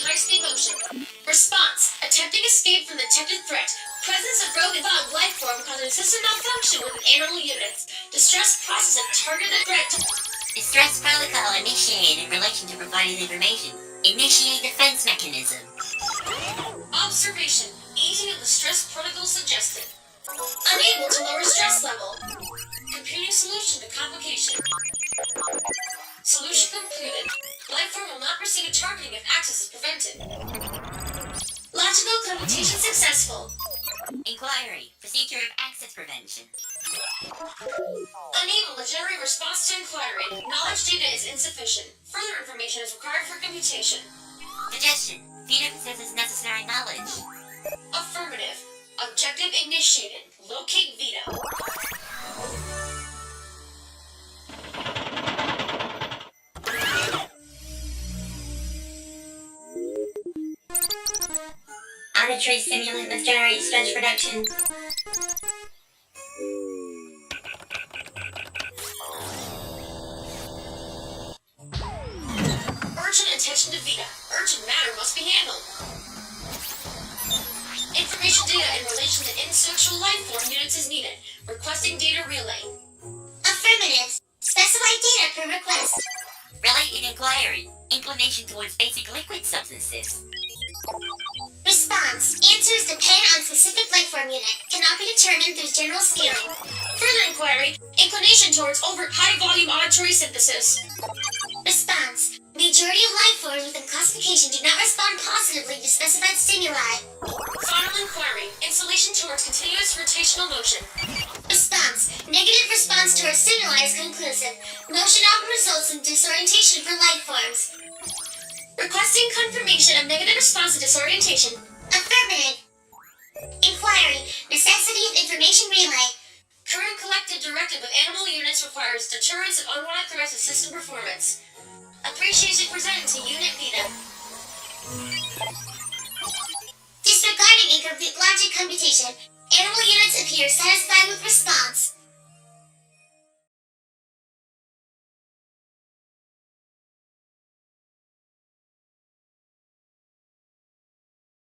high-speed motion. Response: attempting escape from detected threat. Presence of rogue evolved life form causing system malfunction within animal units. Distress process of targeted threat. Distress protocol initiated in relation to provided information. Initiate defense mechanism. Observation: easing of the stress protocol suggested. Unable to lower stress level. Computing solution to complication. Solution completed. Life form will not receive a targeting if access is prevented. Logical computation successful. Inquiry. Procedure of access prevention. Unable to generate response to inquiry. Knowledge data is insufficient. Further information is required for computation. Suggestion. Vida possesses necessary knowledge. Affirmative. Objective initiated. Locate Vida. Auditory stimulant must generate stress reduction. Urgent attention to Vida. Urgent matter must be handled. Information data in relation to insexual life form units is needed. Requesting data relay. Affirmative. Specify data per request. Related inquiry. Inclination towards basic liquid substances. Response. Answers depend on specific life form unit. Cannot be determined through general scaling. Further inquiry. Inclination towards overt high-volume auditory synthesis. Response. Majority of life forms within classification do not respond positively to specified stimuli. Final inquiry. Installation towards continuous rotational motion. Response. Negative response to our stimuli is conclusive. Motion often results in disorientation for life forms. Requesting confirmation of negative response to disorientation. Affirmative. Inquiry. Necessity of information relay. Current collective directive of animal units requires deterrence of unwanted threats to system performance. Appreciation presented to Unit Vida. Disregarding incomplete logic computation, animal units appear satisfied with response.